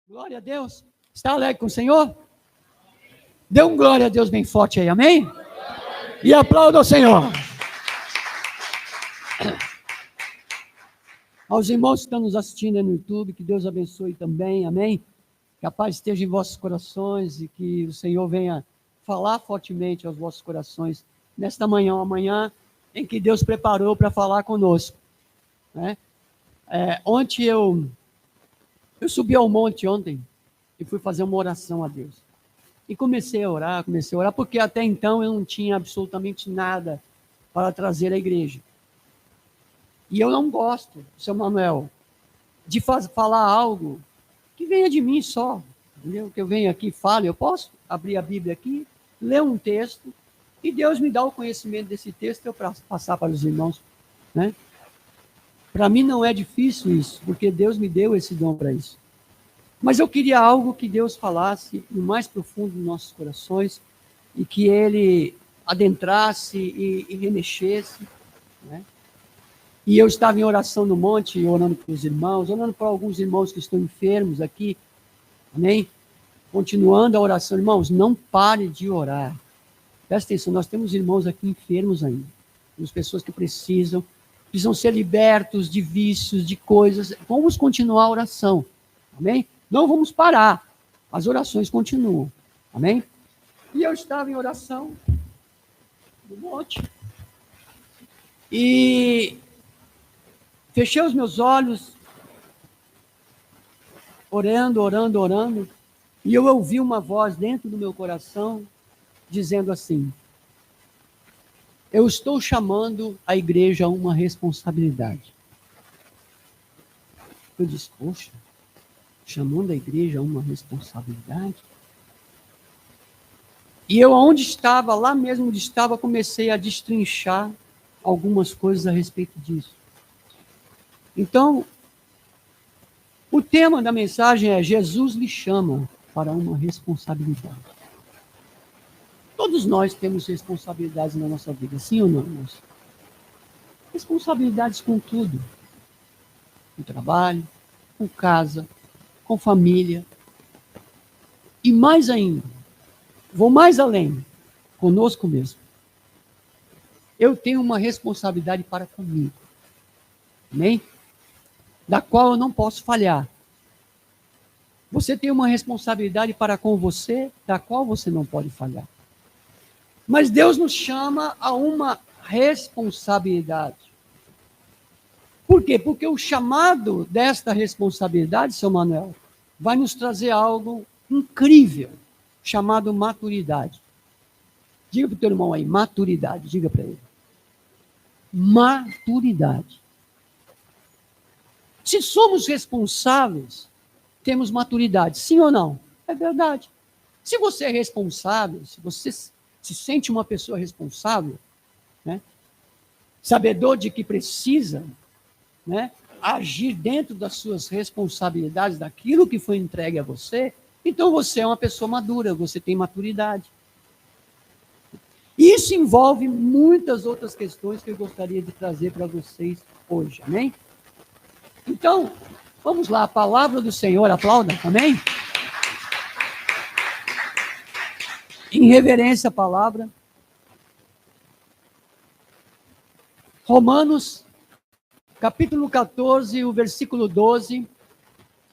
Glória a Deus. Está alegre com o Senhor? Dê um glória a Deus bem forte aí, amém? E aplauda o Senhor. Aos irmãos que estão nos assistindo aí no YouTube, que Deus abençoe também, amém? Que a paz esteja em vossos corações e que o Senhor venha falar fortemente aos vossos corações nesta manhã, uma manhã em que Deus preparou para falar conosco, né? Ontem eu subi ao monte ontem e fui fazer uma oração a Deus. E comecei a orar, porque até então eu não tinha absolutamente nada para trazer à igreja. E eu não gosto, seu Manuel, de falar algo que venha de mim só, entendeu? Que eu venha aqui e fale, eu posso abrir a Bíblia aqui, ler um texto, e Deus me dá o conhecimento desse texto e eu passar para os irmãos, né? Para mim não é difícil isso, porque Deus me deu esse dom para isso. Mas eu queria algo que Deus falasse no mais profundo dos nossos corações e que Ele adentrasse e remexesse, né? E eu estava em oração no monte, orando para os irmãos, orando para alguns irmãos que estão enfermos aqui, amém? Continuando a oração, irmãos, não pare de orar. Presta atenção, nós temos irmãos aqui enfermos ainda, temos pessoas que precisam ser libertos de vícios, de coisas. Vamos continuar a oração, amém? Não vamos parar, as orações continuam, amém? E eu estava em oração no monte e fechei os meus olhos, orando, e eu ouvi uma voz dentro do meu coração dizendo assim: eu estou chamando a igreja a uma responsabilidade. Eu disse, poxa, chamando a igreja a uma responsabilidade? E eu, onde estava, lá mesmo onde estava, comecei a destrinchar algumas coisas a respeito disso. Então, o tema da mensagem é: Jesus lhe chama para uma responsabilidade. Todos nós temos responsabilidades na nossa vida, sim ou não, irmãos? Responsabilidades com tudo. Com trabalho, com casa, com família. E mais ainda, vou mais além, conosco mesmo. Eu tenho uma responsabilidade para comigo, amém? Da qual eu não posso falhar. Você tem uma responsabilidade para com você, da qual você não pode falhar. Mas Deus nos chama a uma responsabilidade. Por quê? Porque o chamado desta responsabilidade, seu Manuel, vai nos trazer algo incrível, chamado maturidade. Diga para o teu irmão aí, maturidade, diga para ele. Maturidade. Se somos responsáveis, temos maturidade, sim ou não? É verdade. Se você é responsável, se você se sente uma pessoa responsável, né, sabedor de que precisa, né, agir dentro das suas responsabilidades, daquilo que foi entregue a você, então você é uma pessoa madura, você tem maturidade. Isso envolve muitas outras questões que eu gostaria de trazer para vocês hoje, amém? Então, vamos lá, a palavra do Senhor, aplauda, amém? Em reverência à palavra. Romanos, capítulo 14, o versículo 12,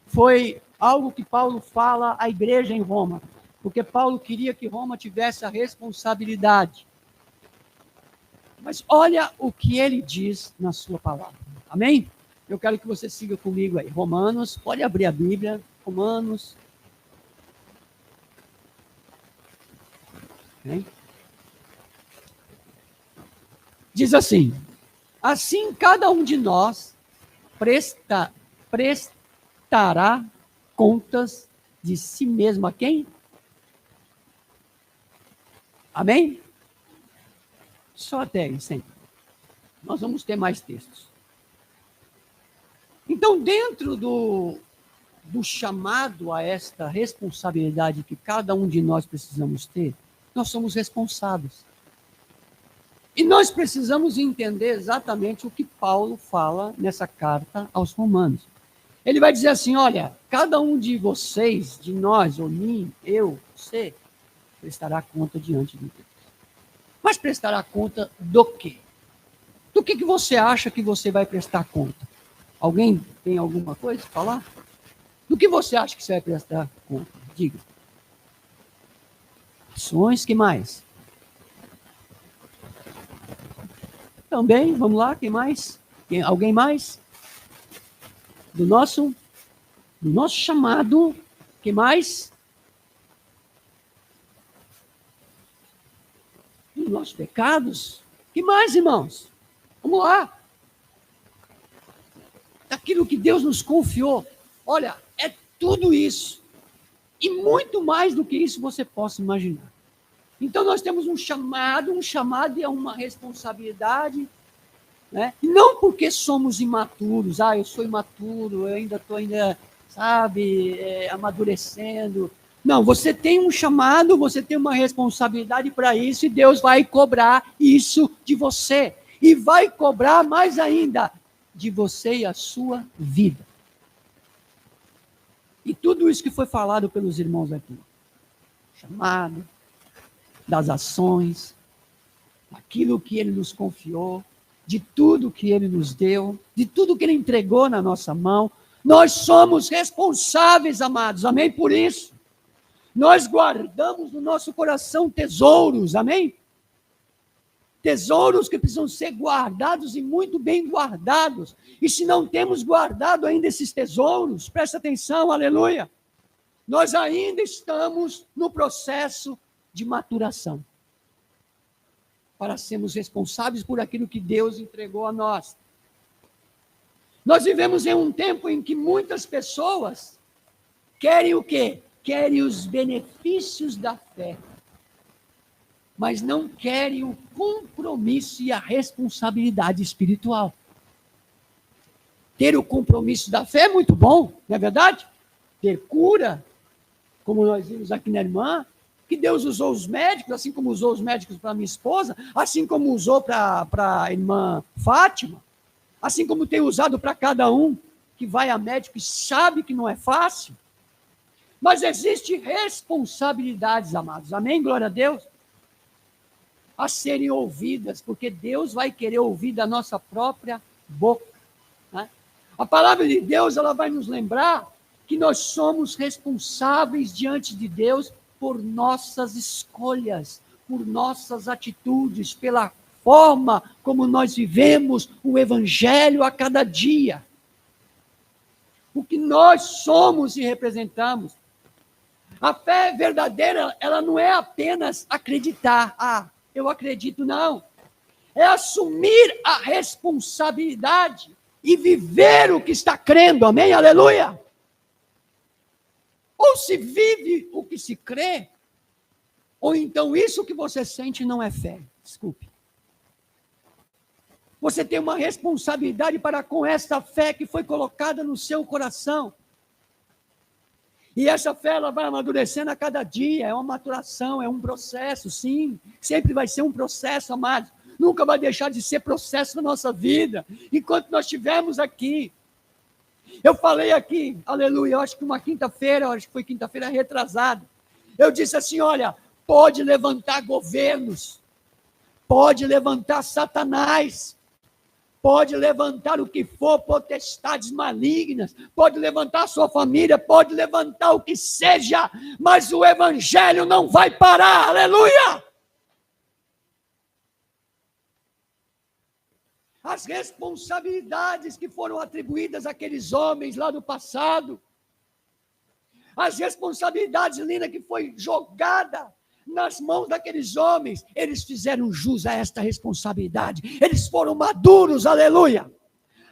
foi algo que Paulo fala à igreja em Roma, porque Paulo queria que Roma tivesse a responsabilidade. Mas olha o que ele diz na sua palavra, amém? Eu quero que você siga comigo aí. Romanos, pode abrir a Bíblia. Romanos. Okay. Diz assim: assim cada um de nós prestará contas de si mesmo a quem? Amém? Só até aí, sempre. Nós vamos ter mais textos. Então, dentro do chamado a esta responsabilidade que cada um de nós precisamos ter, nós somos responsáveis. E nós precisamos entender exatamente o que Paulo fala nessa carta aos Romanos. Ele vai dizer assim, olha, cada um de vocês, de nós, ou mim, eu, você, prestará conta diante de Deus. Mas prestará conta do quê? Do que você acha que você vai prestar conta? Alguém tem alguma coisa para falar? Do que você acha que você vai prestar conta? Diga. Ações, que mais? Também, vamos lá, quem mais? Alguém mais? Do nosso chamado, que mais? Dos nossos pecados? Que mais, irmãos? Vamos lá. Aquilo que Deus nos confiou. Olha, é tudo isso. E muito mais do que isso você possa imaginar. Então nós temos um chamado é uma responsabilidade, né? Não porque somos imaturos, eu sou imaturo, eu ainda estou sabe, amadurecendo. Não, você tem um chamado, você tem uma responsabilidade para isso, e Deus vai cobrar isso de você. E vai cobrar mais ainda de você e a sua vida. E tudo isso que foi falado pelos irmãos aqui. Chamado, das ações, aquilo que ele nos confiou, de tudo que ele nos deu, de tudo que ele entregou na nossa mão. Nós somos responsáveis, amados, amém? Por isso, nós guardamos no nosso coração tesouros, amém? Tesouros que precisam ser guardados e muito bem guardados. E se não temos guardado ainda esses tesouros, presta atenção, aleluia, nós ainda estamos no processo de maturação, para sermos responsáveis por aquilo que Deus entregou a nós. Nós vivemos em um tempo em que muitas pessoas querem o quê? Querem os benefícios da fé, mas não querem o compromisso e a responsabilidade espiritual. Ter o compromisso da fé é muito bom, não é verdade? Ter cura, como nós vimos aqui na irmã, que Deus usou os médicos, assim como usou os médicos para minha esposa, assim como usou para a irmã Fátima, assim como tem usado para cada um que vai a médico e sabe que não é fácil. Mas existem responsabilidades, amados, amém? Glória a Deus. A serem ouvidas, porque Deus vai querer ouvir da nossa própria boca, né? A palavra de Deus, ela vai nos lembrar que nós somos responsáveis diante de Deus por nossas escolhas, por nossas atitudes, pela forma como nós vivemos o evangelho a cada dia. O que nós somos e representamos. A fé verdadeira, ela não é apenas acreditar. Eu acredito, não. É assumir a responsabilidade e viver o que está crendo, amém? Aleluia! Ou se vive o que se crê, ou então isso que você sente não é fé. Desculpe. Você tem uma responsabilidade para com essa fé que foi colocada no seu coração. E essa fé, ela vai amadurecendo a cada dia, é uma maturação, é um processo, sim. Sempre vai ser um processo, amados. Nunca vai deixar de ser processo na nossa vida, enquanto nós estivermos aqui. Eu falei aqui, aleluia, eu acho que foi quinta-feira retrasada. Eu disse assim, olha, pode levantar governos, pode levantar Satanás, pode levantar o que for, potestades malignas, pode levantar a sua família, pode levantar o que seja, mas o evangelho não vai parar, aleluia! As responsabilidades que foram atribuídas àqueles homens lá no passado, as responsabilidades, linda, que foi jogada nas mãos daqueles homens, eles fizeram jus a esta responsabilidade, eles foram maduros, aleluia,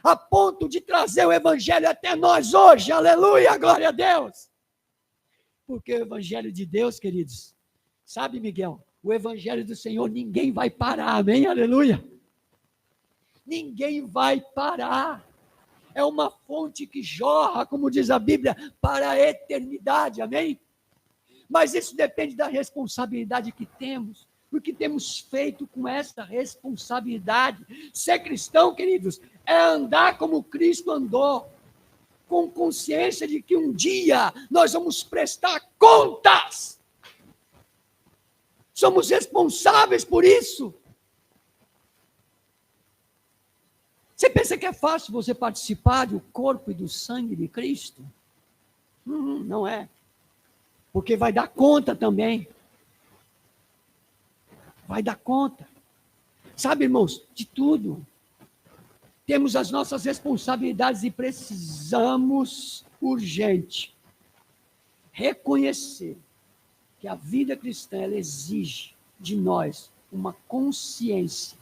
a ponto de trazer o evangelho até nós hoje, aleluia, glória a Deus, porque o evangelho de Deus, queridos, sabe, Miguel, o evangelho do Senhor, ninguém vai parar, amém, aleluia, ninguém vai parar, é uma fonte que jorra, como diz a Bíblia, para a eternidade, amém? Mas isso depende da responsabilidade que temos, o que temos feito com essa responsabilidade. Ser cristão, queridos, é andar como Cristo andou, com consciência de que um dia nós vamos prestar contas. Somos responsáveis por isso. Você pensa que é fácil você participar do corpo e do sangue de Cristo? Não é. Porque vai dar conta também. Vai dar conta. Sabe, irmãos, de tudo. Temos as nossas responsabilidades e precisamos, urgente, reconhecer que a vida cristã ela exige de nós uma consciência,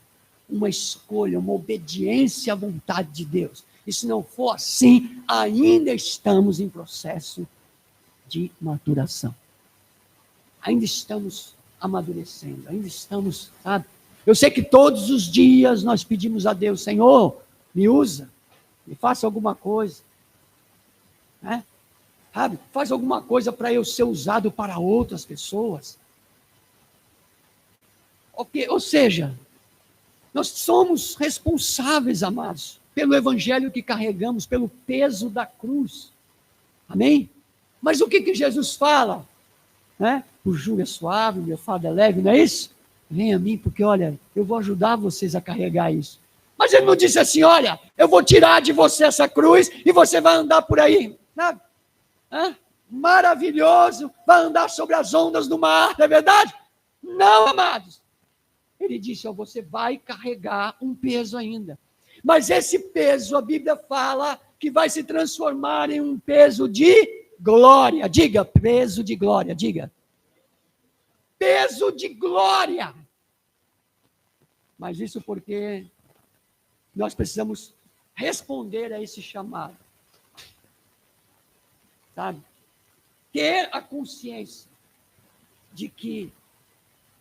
uma escolha, uma obediência à vontade de Deus. E se não for assim, ainda estamos em processo de maturação. Ainda estamos amadurecendo, ainda estamos, sabe? Eu sei que todos os dias nós pedimos a Deus, Senhor, me usa, me faça alguma coisa, né? Sabe? Faz alguma coisa para eu ser usado para outras pessoas. Ou seja, nós somos responsáveis, amados, pelo evangelho que carregamos, pelo peso da cruz. Amém? Mas o que Jesus fala? Né? O jugo é suave, o meu fardo é leve, não é isso? Vem a mim, porque, olha, eu vou ajudar vocês a carregar isso. Mas ele não disse assim, olha, eu vou tirar de você essa cruz e você vai andar por aí. Sabe? Maravilhoso, vai andar sobre as ondas do mar, não é verdade? Não, amados. Ele disse, ó, você vai carregar um peso ainda. Mas esse peso, a Bíblia fala que vai se transformar em um peso de glória. Diga, peso de glória, diga. Peso de glória. Mas isso porque nós precisamos responder a esse chamado. Sabe? Ter a consciência de que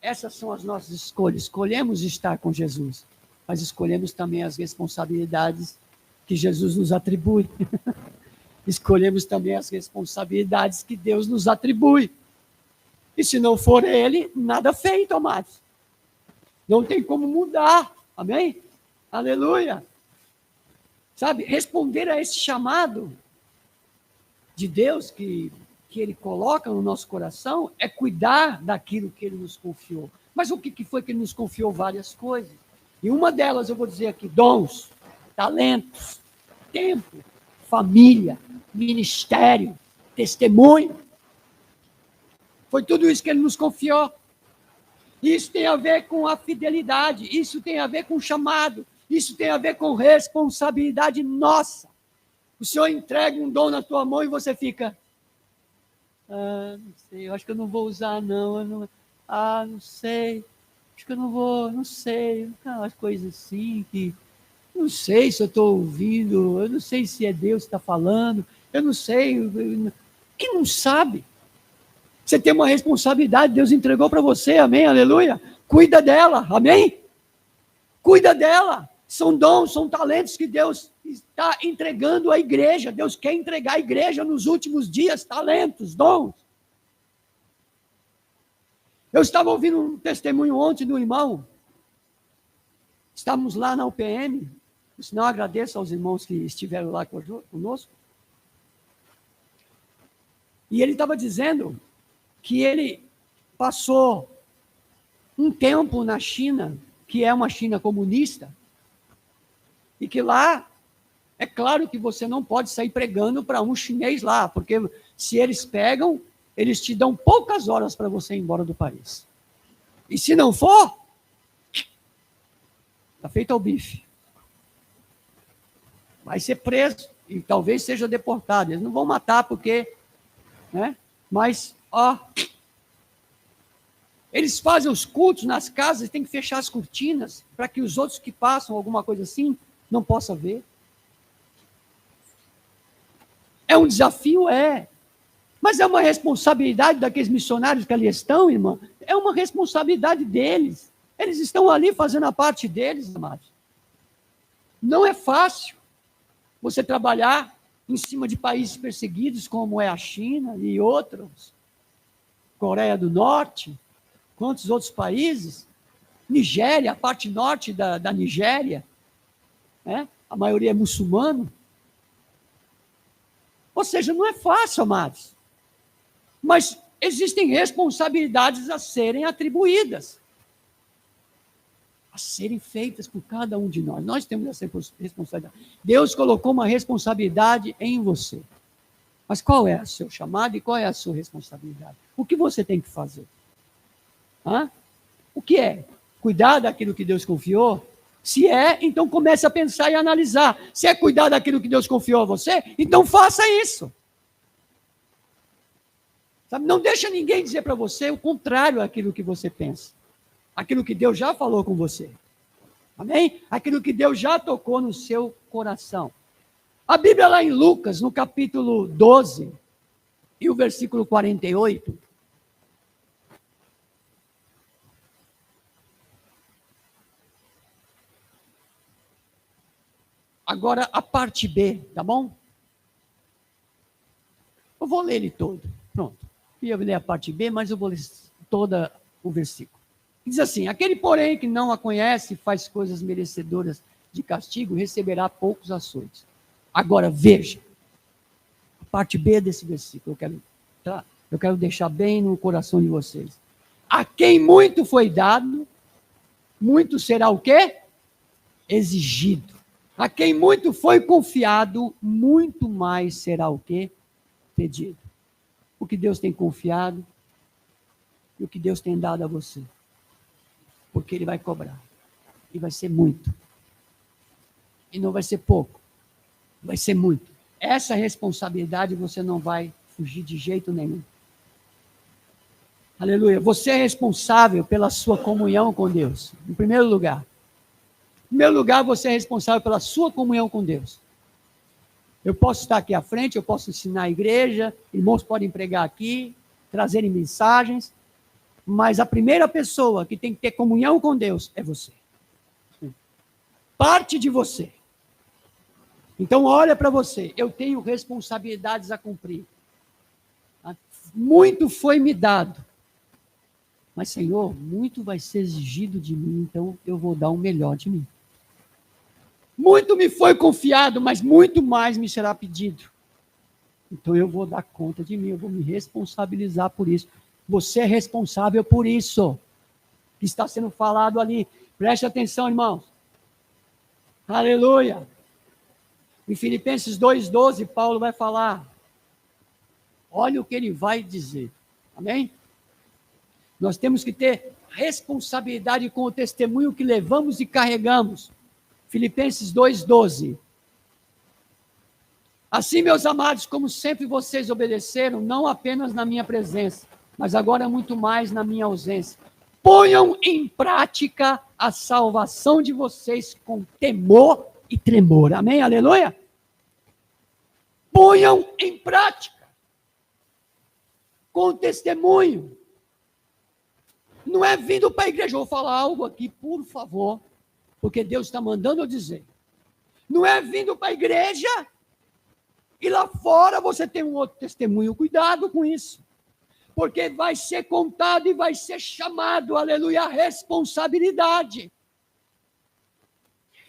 essas são as nossas escolhas. Escolhemos estar com Jesus, mas escolhemos também as responsabilidades que Jesus nos atribui. Escolhemos também as responsabilidades que Deus nos atribui. E se não for Ele, nada feito, amados. Não tem como mudar. Amém? Aleluia. Sabe, responder a esse chamado de Deus que Ele coloca no nosso coração é cuidar daquilo que Ele nos confiou. Mas o que foi que Ele nos confiou? Várias coisas. E uma delas eu vou dizer aqui, dons, talentos, tempo, família, ministério, testemunho. Foi tudo isso que Ele nos confiou. Isso tem a ver com a fidelidade, isso tem a ver com o chamado, isso tem a ver com responsabilidade nossa. O Senhor entrega um dom na tua mão e você fica... não sei, eu acho que eu não vou usar, não. Não sei. Acho que eu não vou, não sei. Umas coisas assim que... Não sei se eu estou ouvindo, eu não sei se é Deus que está falando, eu não sei. Quem não sabe? Você tem uma responsabilidade, Deus entregou para você, amém, aleluia. Cuida dela, amém? Cuida dela. São dons, são talentos que Deus está entregando à igreja. Deus quer entregar à igreja nos últimos dias, talentos, dons. Eu estava ouvindo um testemunho ontem do irmão. Estávamos lá na UPM. Senão eu agradeço aos irmãos que estiveram lá conosco. E ele estava dizendo que ele passou um tempo na China, que é uma China comunista, e que lá, é claro que você não pode sair pregando para um chinês lá, porque se eles pegam, eles te dão poucas horas para você ir embora do país. E se não for, está feito ao bife. Vai ser preso e talvez seja deportado. Eles não vão matar porque... né? Mas, eles fazem os cultos nas casas, tem que fechar as cortinas para que os outros que passam, alguma coisa assim, não possam ver. É um desafio? É. Mas é uma responsabilidade daqueles missionários que ali estão, irmã. É uma responsabilidade deles. Eles estão ali fazendo a parte deles, amados. Não é fácil você trabalhar em cima de países perseguidos, como é a China e outros, Coreia do Norte, quantos outros países, Nigéria, a parte norte da Nigéria, né? A maioria é muçulmano. Ou seja, não é fácil, amados. Mas existem responsabilidades a serem atribuídas, a serem feitas por cada um de nós. Nós temos essa responsabilidade. Deus colocou uma responsabilidade em você. Mas qual é o seu chamado e qual é a sua responsabilidade? O que você tem que fazer? O que é? Cuidar daquilo que Deus confiou? Se é, então comece a pensar e analisar. Se é cuidar daquilo que Deus confiou a você, então faça isso. Sabe? Não deixa ninguém dizer para você o contrário daquilo que você pensa. Aquilo que Deus já falou com você. Amém? Aquilo que Deus já tocou no seu coração. A Bíblia lá em Lucas, no capítulo 12, e o versículo 48. Agora a parte B, tá bom? Eu vou ler ele todo. Pronto. Eu vou ler a parte B, mas eu vou ler todo o versículo. Diz assim: aquele, porém, que não a conhece e faz coisas merecedoras de castigo, receberá poucos açoites. Agora, veja, a parte B desse versículo, eu quero deixar bem no coração de vocês. A quem muito foi dado, muito será o quê? Exigido. A quem muito foi confiado, muito mais será o quê? Pedido. O que Deus tem confiado e o que Deus tem dado a você. Porque Ele vai cobrar. E vai ser muito. E não vai ser pouco. Vai ser muito. Essa responsabilidade você não vai fugir de jeito nenhum. Aleluia. Você é responsável pela sua comunhão com Deus. Em primeiro lugar. Em primeiro lugar, você é responsável pela sua comunhão com Deus. Eu posso estar aqui à frente, eu posso ensinar a igreja, irmãos podem pregar aqui, trazerem mensagens, mas a primeira pessoa que tem que ter comunhão com Deus é você. Parte de você. Então, olha para você, eu tenho responsabilidades a cumprir. Muito foi me dado. Mas, Senhor, muito vai ser exigido de mim, então eu vou dar o melhor de mim. Muito me foi confiado, mas muito mais me será pedido. Então eu vou dar conta de mim, eu vou me responsabilizar por isso. Você é responsável por isso que está sendo falado ali. Preste atenção, irmãos. Aleluia. Em Filipenses 2,12, Paulo vai falar. Olha o que ele vai dizer. Amém? Nós temos que ter responsabilidade com o testemunho que levamos e carregamos. Filipenses 2,12. Assim, meus amados, como sempre vocês obedeceram, não apenas na minha presença, mas agora muito mais na minha ausência. Ponham em prática a salvação de vocês com temor e tremor. Amém? Aleluia? Ponham em prática. Com testemunho. Não é vindo para a igreja. Eu vou falar algo aqui, por favor, porque Deus está mandando eu dizer. Não é vindo para a igreja e lá fora você tem um outro testemunho. Cuidado com isso. Porque vai ser contado e vai ser chamado, aleluia, a responsabilidade.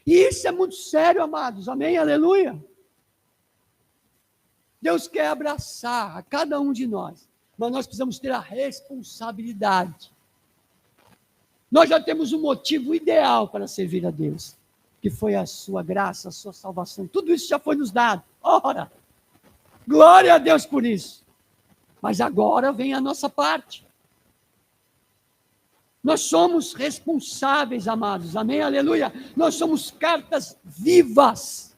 E isso é muito sério, amados. Amém? Aleluia. Deus quer abraçar a cada um de nós, mas nós precisamos ter a responsabilidade. Nós já temos um motivo ideal para servir a Deus, que foi a sua graça, a sua salvação. Tudo isso já foi nos dado. Ora, glória a Deus por isso. Mas agora vem a nossa parte. Nós somos responsáveis, amados. Amém? Aleluia. Nós somos cartas vivas.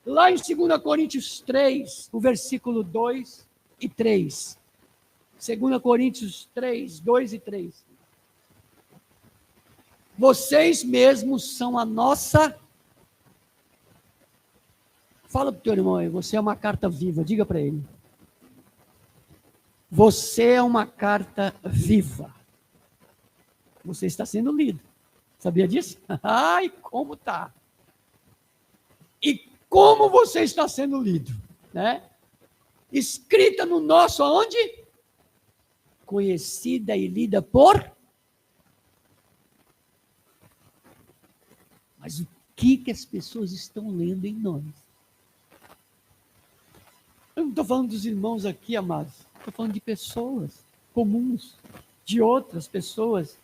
Lá em 2 Coríntios 3, o versículo 2 e 3. 2 Coríntios 3, 2 e 3. Vocês mesmos são a nossa... Fala para o teu irmão aí, você é uma carta viva, diga para ele. Você é uma carta viva. Você está sendo lido. Sabia disso? Ai, como tá? E como você está sendo lido, né? Escrita no nosso aonde? Conhecida e lida por... Mas o que as pessoas estão lendo em nós? Eu não estou falando dos irmãos aqui, amados. Estou falando de pessoas comuns, de outras pessoas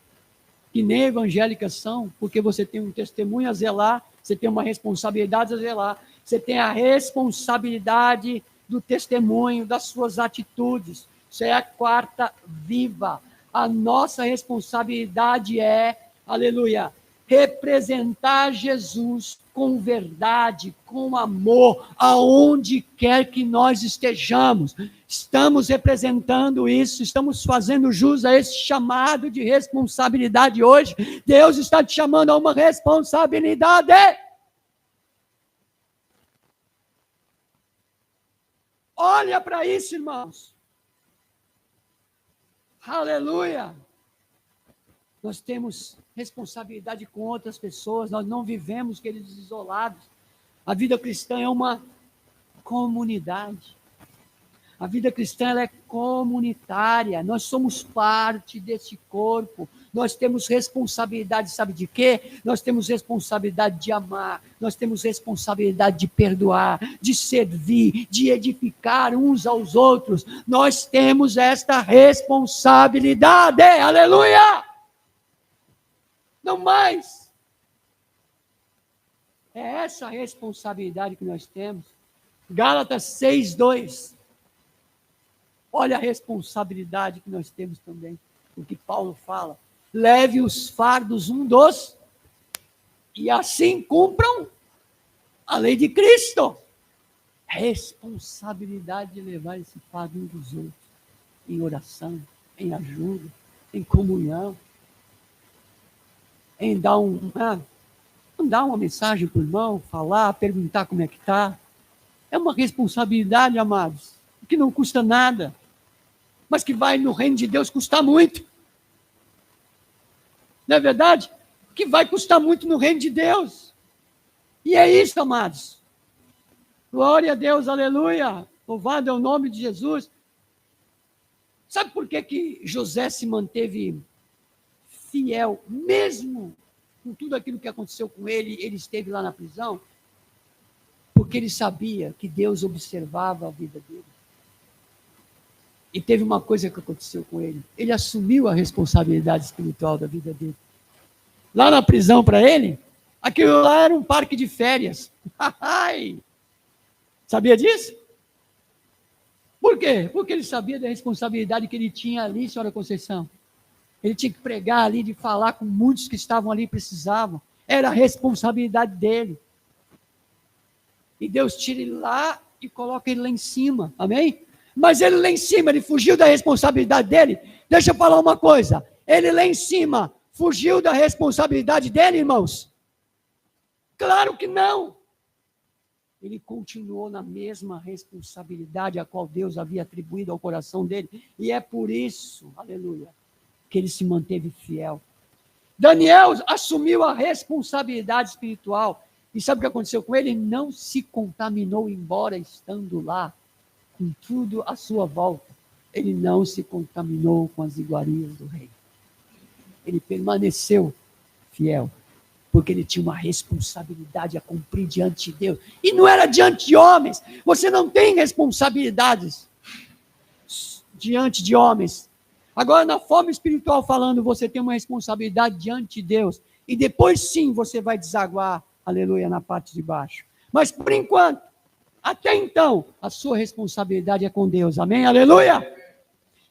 que nem evangélicas são, porque você tem um testemunho a zelar, você tem uma responsabilidade a zelar, você tem a responsabilidade do testemunho, das suas atitudes. Isso é a quarta viva. A nossa responsabilidade é, aleluia, representar Jesus com verdade, com amor, aonde quer que nós estejamos. Estamos representando isso, estamos fazendo jus a esse chamado de responsabilidade hoje. Deus está te chamando a uma responsabilidade. Olha para isso, irmãos. Aleluia. Nós temos responsabilidade com outras pessoas, nós não vivemos, queridos, isolados. A vida cristã é uma comunidade. A vida cristã ela é comunitária, nós somos parte desse corpo, nós temos responsabilidade, sabe de quê? Nós temos responsabilidade de amar, nós temos responsabilidade de perdoar, de servir, de edificar uns aos outros, nós temos esta responsabilidade, aleluia! Não mais. É essa responsabilidade que nós temos. Gálatas 6:2. Olha a responsabilidade que nós temos também. O que Paulo fala. Leve os fardos um dos e assim cumpram a lei de Cristo. Responsabilidade de levar esse fardo um dos outros. Em oração, em ajuda, em comunhão. Em dar mandar uma mensagem para o irmão, falar, perguntar como é que está. É uma responsabilidade, amados, que não custa nada, mas que vai no reino de Deus custar muito. Não é verdade? Que vai custar muito no reino de Deus. E é isso, amados. Glória a Deus, aleluia. Louvado é o nome de Jesus. Sabe por que José se manteve fiel, mesmo com tudo aquilo que aconteceu com ele, ele esteve lá na prisão? Porque ele sabia que Deus observava a vida dele. E teve uma coisa que aconteceu com ele. Ele assumiu a responsabilidade espiritual da vida dele. Lá na prisão para ele, aquilo lá era um parque de férias. Sabia disso? Por quê? Porque ele sabia da responsabilidade que ele tinha ali, senhora Conceição. Ele tinha que pregar ali, de falar com muitos que estavam ali e precisavam. Era a responsabilidade dele. E Deus tira ele lá e coloca ele lá em cima. Amém? Mas ele lá em cima, ele fugiu da responsabilidade dele. Deixa eu falar uma coisa. Ele lá em cima fugiu da responsabilidade dele, irmãos? Claro que não. Ele continuou na mesma responsabilidade a qual Deus havia atribuído ao coração dele. E é por isso, aleluia, que ele se manteve fiel. Daniel assumiu a responsabilidade espiritual. E sabe o que aconteceu com ele? Ele não se contaminou, embora estando lá, com tudo à sua volta. Ele não se contaminou com as iguarias do rei. Ele permaneceu fiel, porque ele tinha uma responsabilidade a cumprir diante de Deus. E não era diante de homens. Você não tem responsabilidades diante de homens. Agora, na forma espiritual falando, você tem uma responsabilidade diante de Deus. E depois sim você vai desaguar, aleluia, na parte de baixo. Mas por enquanto, até então, a sua responsabilidade é com Deus. Amém? Aleluia!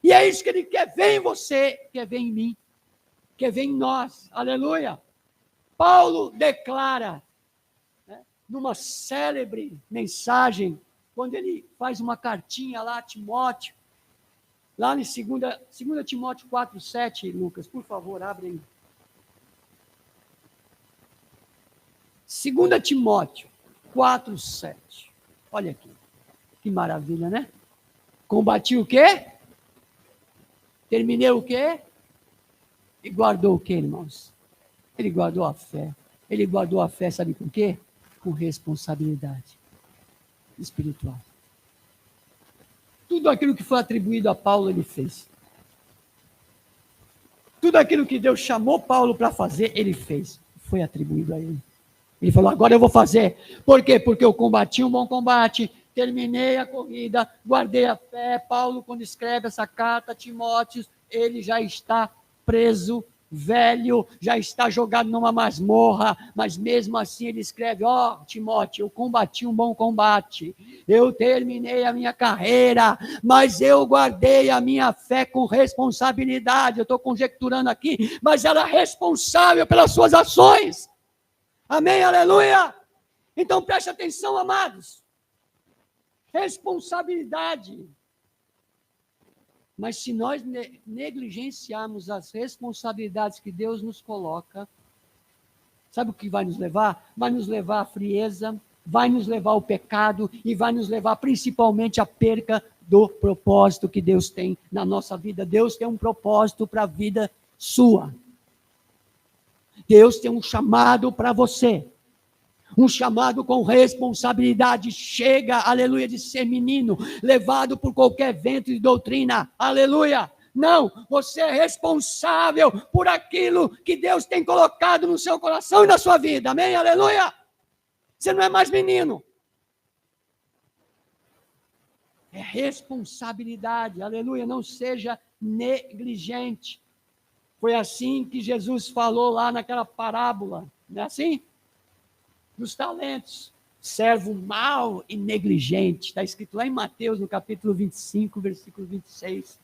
E é isso que ele quer ver em você, quer ver em mim, quer ver em nós. Aleluia! Paulo declara, né, numa célebre mensagem, quando ele faz uma cartinha lá a Timóteo, lá em 2 Timóteo 4:7, Lucas, por favor, abre aí. 2 Timóteo 4:7. Olha aqui, que maravilha, né? Combati o quê? Terminei o quê? E guardou o quê, irmãos? Ele guardou a fé. Ele guardou a fé, sabe com quê? Com responsabilidade espiritual. Tudo aquilo que foi atribuído a Paulo, ele fez. Tudo aquilo que Deus chamou Paulo para fazer, ele fez. Foi atribuído a ele. Ele falou, agora eu vou fazer. Por quê? Porque eu combati um bom combate, terminei a corrida, guardei a fé. Paulo, quando escreve essa carta a Timóteo, ele já está preso, velho, já está jogado numa masmorra, mas mesmo assim ele escreve: ó, Timóteo, eu combati um bom combate, eu terminei a minha carreira, mas eu guardei a minha fé com responsabilidade. Eu estou conjecturando aqui, mas ela é responsável pelas suas ações. Amém, aleluia. Então preste atenção, amados. Responsabilidade. Mas se nós negligenciarmos as responsabilidades que Deus nos coloca, sabe o que vai nos levar? Vai nos levar à frieza, vai nos levar ao pecado e vai nos levar principalmente à perca do propósito que Deus tem na nossa vida. Deus tem um propósito para a vida sua. Deus tem um chamado para você. Um chamado com responsabilidade. Chega, aleluia, de ser menino, levado por qualquer vento de doutrina, aleluia. Não, você é responsável por aquilo que Deus tem colocado no seu coração e na sua vida, amém, aleluia. Você não é mais menino. É responsabilidade, aleluia, não seja negligente. Foi assim que Jesus falou lá naquela parábola, não é assim? Dos talentos, servo mau e negligente, está escrito lá em Mateus, no capítulo 25, versículo 26,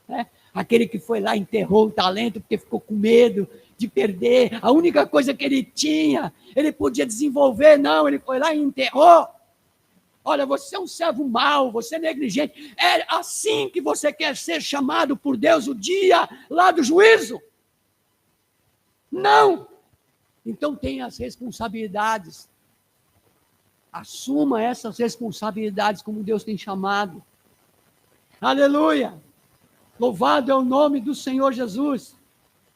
né? Aquele que foi lá e enterrou o talento, porque ficou com medo de perder, a única coisa que ele tinha, ele podia desenvolver, não, ele foi lá e enterrou. Olha, você é um servo mau, você é negligente, é assim que você quer ser chamado por Deus o dia lá do juízo? Não! Então tenha as responsabilidades. Assuma essas responsabilidades como Deus tem chamado. Aleluia! Louvado é o nome do Senhor Jesus.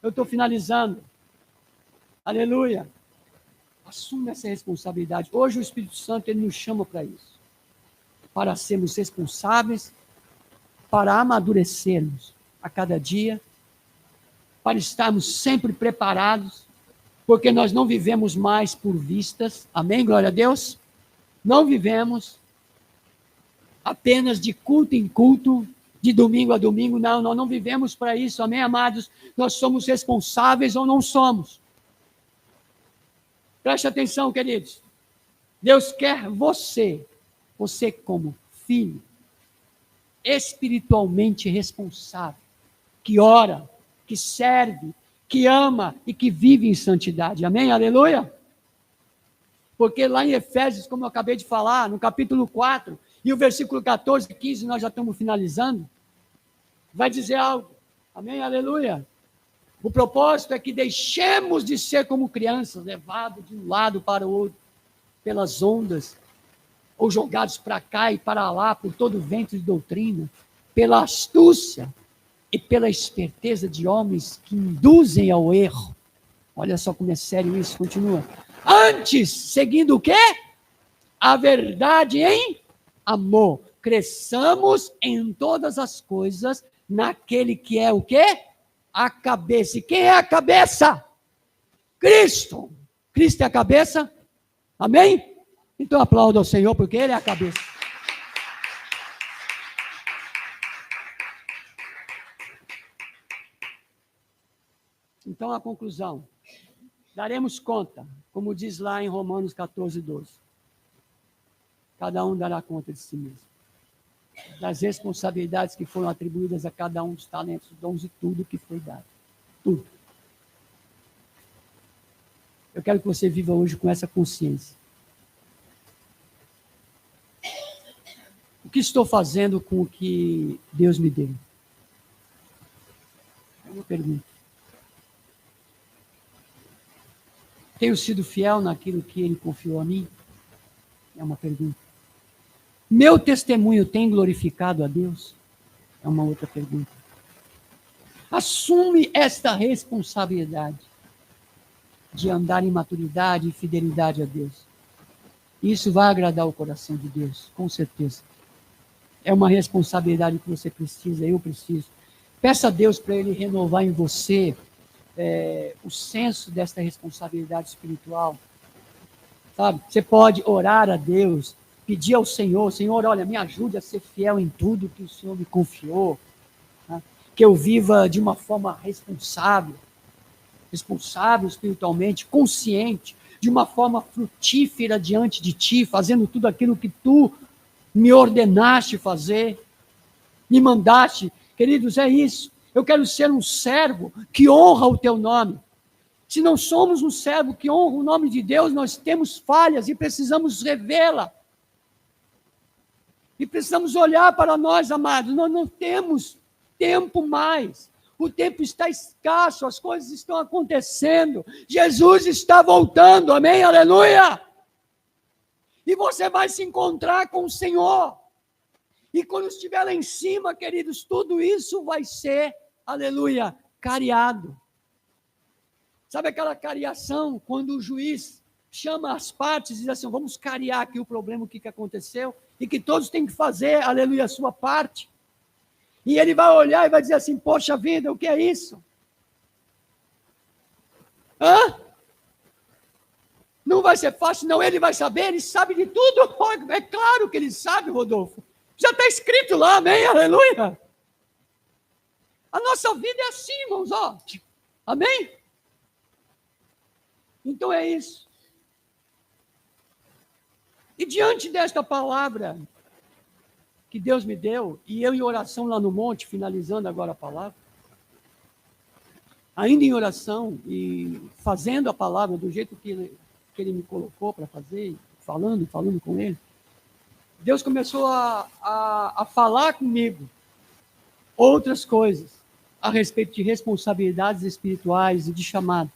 Eu estou finalizando. Aleluia! Assuma essa responsabilidade. Hoje o Espírito Santo ele nos chama para isso. Para sermos responsáveis, para amadurecermos a cada dia, para estarmos sempre preparados, porque nós não vivemos mais por vistas, amém, glória a Deus? Não vivemos apenas de culto em culto, de domingo a domingo, não, nós não vivemos para isso, amém, amados? Nós somos responsáveis ou não somos? Preste atenção, queridos. Deus quer você como filho, espiritualmente responsável, que ora, que serve, que ama e que vive em santidade. Amém? Aleluia? Porque lá em Efésios, como eu acabei de falar, no capítulo 4, e o versículo 14 e 15, nós já estamos finalizando, vai dizer algo. Amém? Aleluia? O propósito é que deixemos de ser como crianças, levados de um lado para o outro, pelas ondas, ou jogados para cá e para lá, por todo vento de doutrina, pela astúcia e pela esperteza de homens que induzem ao erro. Olha só como é sério isso, continua. Antes, seguindo o quê? A verdade em amor. Cresçamos em todas as coisas naquele que é o quê? A cabeça. E quem é a cabeça? Cristo. Cristo é a cabeça? Amém? Então aplauda ao Senhor, porque Ele é a cabeça. Então, a conclusão. Daremos conta, como diz lá em Romanos 14, 12. Cada um dará conta de si mesmo. Das responsabilidades que foram atribuídas a cada um dos talentos, dons e tudo que foi dado. Tudo. Eu quero que você viva hoje com essa consciência. O que estou fazendo com o que Deus me deu? É uma pergunta. Tenho sido fiel naquilo que Ele confiou a mim? É uma pergunta. Meu testemunho tem glorificado a Deus? É uma outra pergunta. Assume esta responsabilidade de andar em maturidade e fidelidade a Deus. Isso vai agradar o coração de Deus, com certeza. É uma responsabilidade que você precisa, eu preciso. Peça a Deus para Ele renovar em você o senso desta responsabilidade espiritual. Sabe? Você pode orar a Deus, pedir ao Senhor, Senhor, olha, me ajude a ser fiel em tudo que o Senhor me confiou, né? Que eu viva de uma forma responsável espiritualmente, consciente, de uma forma frutífera diante de Ti, fazendo tudo aquilo que Tu me ordenaste fazer, me mandaste. Queridos, é isso. Eu quero ser um servo que honra o Teu nome. Se não somos um servo que honra o nome de Deus, nós temos falhas e precisamos revê-la. E precisamos olhar para nós, amados. Nós não temos tempo mais. O tempo está escasso, as coisas estão acontecendo. Jesus está voltando, amém? Aleluia! E você vai se encontrar com o Senhor. E quando estiver lá em cima, queridos, tudo isso vai ser, aleluia, cariado. Sabe aquela cariação, quando o juiz chama as partes e diz assim, vamos cariar aqui o problema, o que aconteceu, e que todos têm que fazer, aleluia, a sua parte. E ele vai olhar e vai dizer assim, poxa vida, o que é isso? Hã? Não vai ser fácil, não, ele vai saber, ele sabe de tudo. É claro que ele sabe, Rodolfo. Já está escrito lá, amém, aleluia. A nossa vida é assim, irmãos, ó. Amém? Então é isso. E diante desta palavra que Deus me deu, e eu em oração lá no monte, finalizando agora a palavra, ainda em oração e fazendo a palavra do jeito que ele me colocou para fazer, falando com ele, Deus começou a falar comigo outras coisas a respeito de responsabilidades espirituais e de chamado.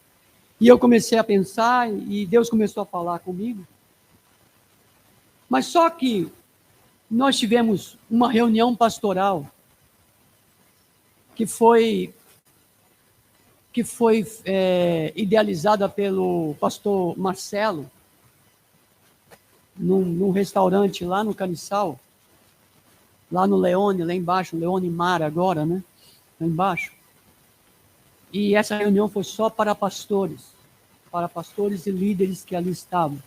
E eu comecei a pensar e Deus começou a falar comigo. Mas só que nós tivemos uma reunião pastoral que foi idealizada pelo pastor Marcelo, num restaurante lá no Caniçal, lá no Leone, lá embaixo, Leone Mar agora, né? Lá embaixo. E essa reunião foi só para pastores e líderes que ali estavam.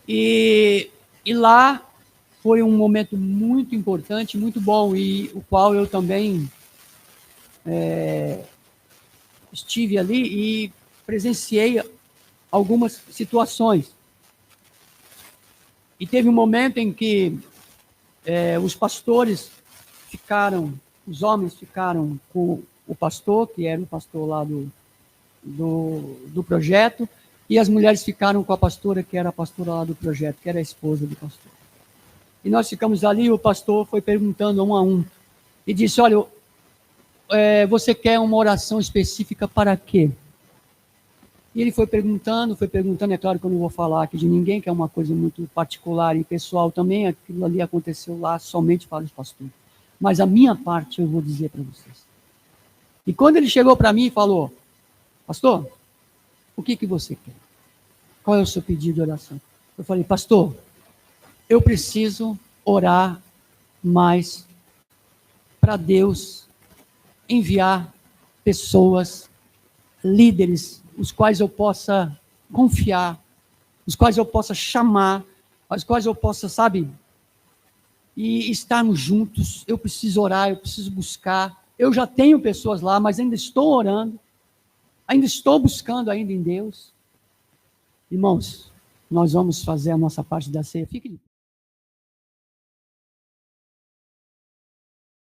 E lá foi um momento muito importante, muito bom, e o qual eu também estive ali e presenciei algumas situações. E teve um momento em que os pastores os homens ficaram com o pastor, que era o pastor lá do projeto, e as mulheres ficaram com a pastora, que era a pastora lá do projeto, que era a esposa do pastor. E nós ficamos ali, o pastor foi perguntando um a um, e disse, olha, você quer uma oração específica para quê? E ele foi perguntando, é claro que eu não vou falar aqui de ninguém, que é uma coisa muito particular e pessoal também, aquilo ali aconteceu lá somente para os pastores. Mas a minha parte eu vou dizer para vocês. E quando ele chegou para mim e falou, pastor, o que você quer? Qual é o seu pedido de oração? Eu falei, pastor, eu preciso orar mais para Deus enviar pessoas, líderes, os quais eu possa confiar, os quais eu possa chamar, os quais eu possa, sabe, e estarmos juntos. Eu preciso orar, eu preciso buscar. Eu já tenho pessoas lá, mas ainda estou orando, ainda estou buscando ainda em Deus. Irmãos, nós vamos fazer a nossa parte da ceia. Fique de pé.